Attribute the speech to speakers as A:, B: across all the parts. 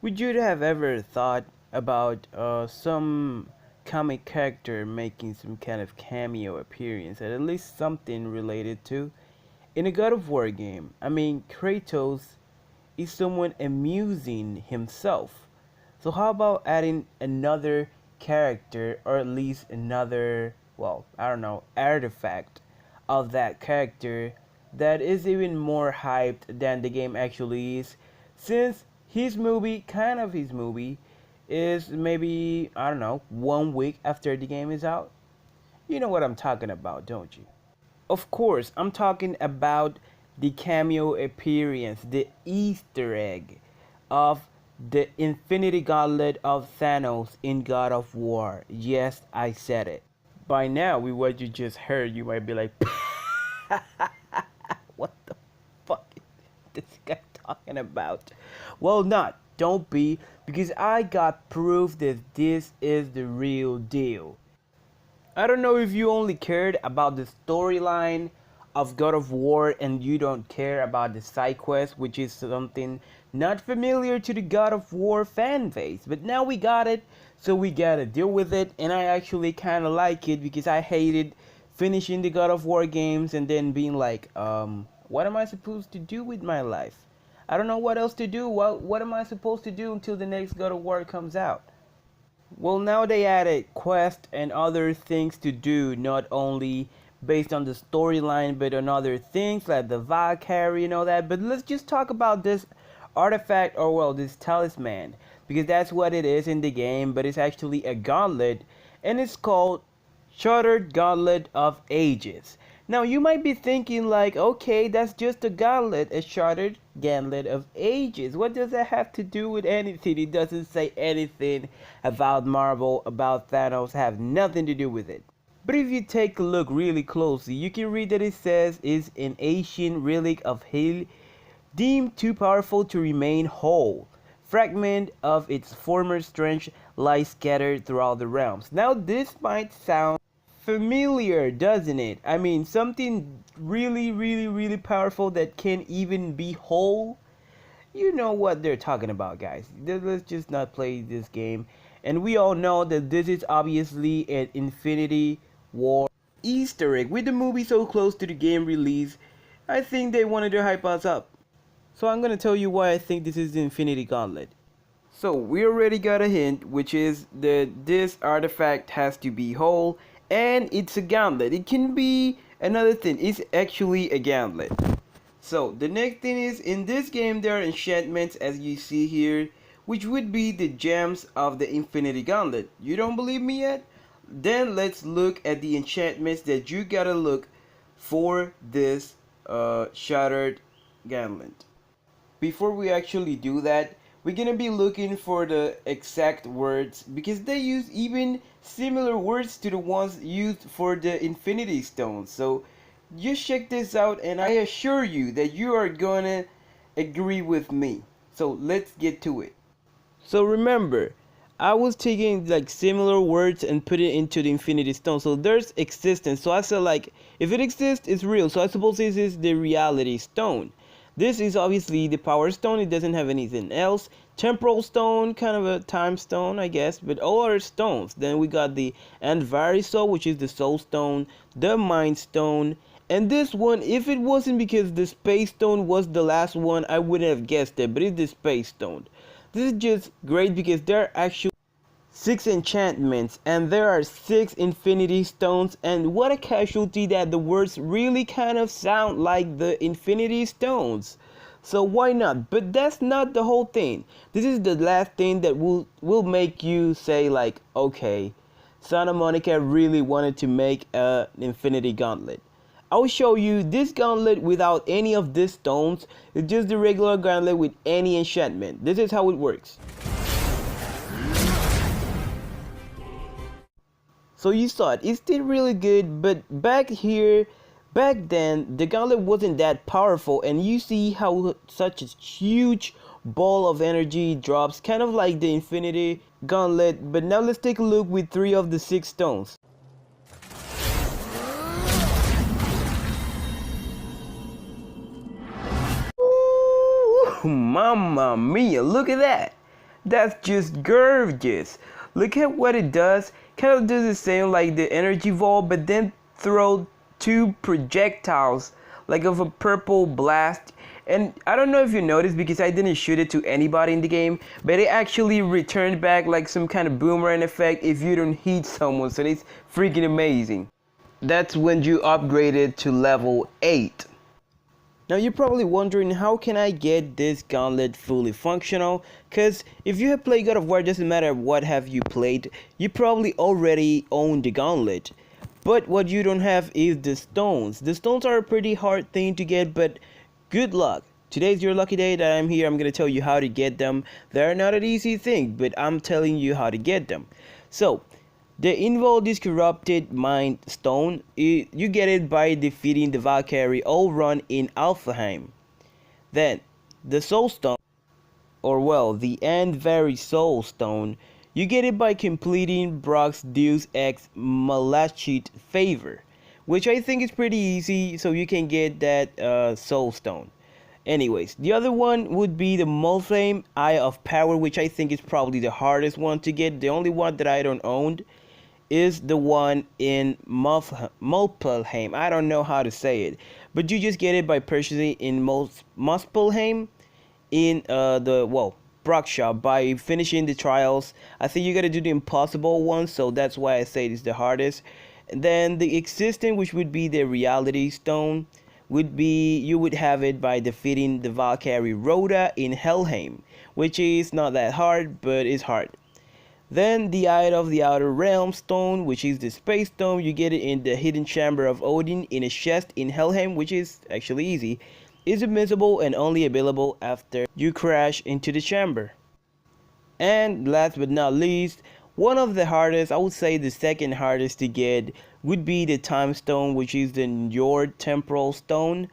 A: Would you have ever thought about some comic character making some kind of cameo appearance, or at least something related to, in a God of War game? I mean, Kratos is someone amusing himself. So how about adding another character, or at least another, well, I don't know, artifact of that character that is even more hyped than the game actually is, since his movie, is maybe, I don't know, 1 week after the game is out? You know what I'm talking about, don't you? Of course, I'm talking about the cameo appearance, the Easter egg of the Infinity Gauntlet of Thanos in God of War. Yes, I said it. By now, with what you just heard, you might be like, what the fuck is this guy talking about? Well, not. Don't be, because I got proof that this is the real deal. I don't know if you only cared about the storyline of God of War and you don't care about the side quest, which is something not familiar to the God of War fan base. But now we got it, so we gotta deal with it, and I actually kinda like it because I hated finishing the God of War games and then being like, what am I supposed to do with my life? I don't know what else to do. What am I supposed to do until the next God of War comes out? Well, now they added quests and other things to do, not only based on the storyline, but on other things like the Valkyrie and all that. But let's just talk about this artifact, or well, this talisman, because that's what it is in the game, but it's actually a gauntlet, and it's called Shattered Gauntlet of Ages. Now you might be thinking like, okay, that's just a gauntlet, a shattered gauntlet of ages. What does that have to do with anything? It doesn't say anything about Marvel, about Thanos, have nothing to do with it. But if you take a look really closely, you can read that it says is an ancient relic of Hel deemed too powerful to remain whole. Fragment of its former strength lies scattered throughout the realms. Now this might sound familiar, doesn't it? I mean, something really powerful that can't even be whole. You know what they're talking about, guys. Let's just not play this game. And we all know that this is obviously an Infinity War Easter egg. With the movie so close to the game release, I think they wanted to hype us up. So I'm gonna tell you why I think this is the Infinity Gauntlet. So we already got a hint, which is that this artifact has to be whole, and it's a gauntlet. It can be another thing. It's actually a gauntlet. So the next thing is, in this game there are enchantments, as you see here, which would be the gems of the Infinity Gauntlet. You don't believe me yet? Then let's look at the enchantments that you gotta look for this Shattered Gauntlet. Before we actually do that, we're gonna be looking for the exact words, because they use even similar words to the ones used for the Infinity Stones. So just check this out, and I assure you that you are gonna agree with me. So let's get to it. So remember, I was taking like similar words and put it into the Infinity Stone. So there's existence. So I said like, if it exists, it's real. So I suppose this is the reality stone. This is obviously the power stone. It doesn't have anything else. Temporal stone, kind of a time stone, I guess. But all other stones. Then we got the Anvariso, which is the soul stone, the mind stone. And this one, if it wasn't because the space stone was the last one, I wouldn't have guessed it. But it's the space stone. This is just great because there are actually 6 enchantments, and there are 6 infinity stones, and what a casualty that the words really kind of sound like the infinity stones. So why not? But that's not the whole thing. This is the last thing that will make you say like, okay, Santa Monica really wanted to make an infinity gauntlet. I'll show you this gauntlet without any of these stones. It's just the regular gauntlet with any enchantment. This is how it works. So you saw it, it's still really good, but back then, the gauntlet wasn't that powerful, and you see how such a huge ball of energy drops, kind of like the Infinity Gauntlet. But now let's take a look with 3 of the 6 stones. Mamma mia, look at that. That's just gorgeous. Look at what it does. Kind of does the same like the energy vault, but then throw two projectiles like of a purple blast. And I don't know if you noticed because I didn't shoot it to anybody in the game, but it actually returned back like some kind of boomerang effect if you don't hit someone, so it's freaking amazing. That's when you upgrade it to level 8. Now you're probably wondering, how can I get this gauntlet fully functional? Cause if you have played God of War, doesn't matter what have you played, you probably already own the gauntlet. But what you don't have is the stones. The stones are a pretty hard thing to get, but good luck. Today's your lucky day that I'm here. I'm gonna tell you how to get them. They're not an easy thing, but I'm telling you how to get them. So the involved is corrupted mind stone. You get it by defeating the Valkyrie all run in Alfheim. Then the soul stone, or well, the end very soul stone, you get it by completing Brock's Deus Ex Malachite favor, which I think is pretty easy, so you can get that soul stone. Anyways, the other one would be the Mulflame Eye of Power, which I think is probably the hardest one to get. The only one that I don't own is the one in Muspelheim. I don't know how to say it, but you just get it by purchasing in Muspelheim in the Brock shop by finishing the trials. I think you gotta do the impossible one, so that's why I say it's the hardest. And then the existing, which would be the reality stone, would be you would have it by defeating the Valkyrie Rhoda in Helheim, which is not that hard, but it's hard. Then the Eye of the Outer Realm stone, which is the space stone, you get it in the hidden chamber of Odin in a chest in Helheim, which is actually easy. Is invincible and only available after you crash into the chamber. And last but not least, one of the hardest, I would say the second hardest to get, would be the Time Stone, which is the Njord Temporal Stone,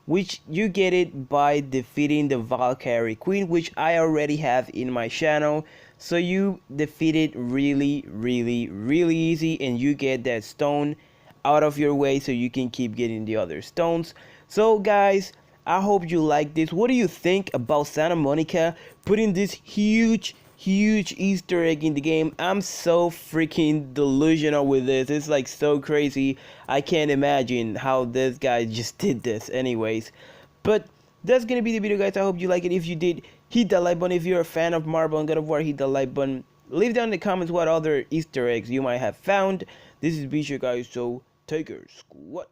A: which you get it by defeating the Valkyrie Queen, which I already have in my channel. So you defeat it really easy, and you get that stone out of your way so you can keep getting the other stones. So guys, I hope you like this. What do you think about Santa Monica putting this huge Easter egg in the game? I'm so freaking delusional with this. It's like so crazy. I can't imagine how this guy just did this. Anyways, but that's gonna be the video, guys. I hope you like it. If you did, hit that like button. If you're a fan of Marvel and God of War, hit the like button. Leave down in the comments what other Easter eggs you might have found. This is Bisha, guys, so take care. Squat.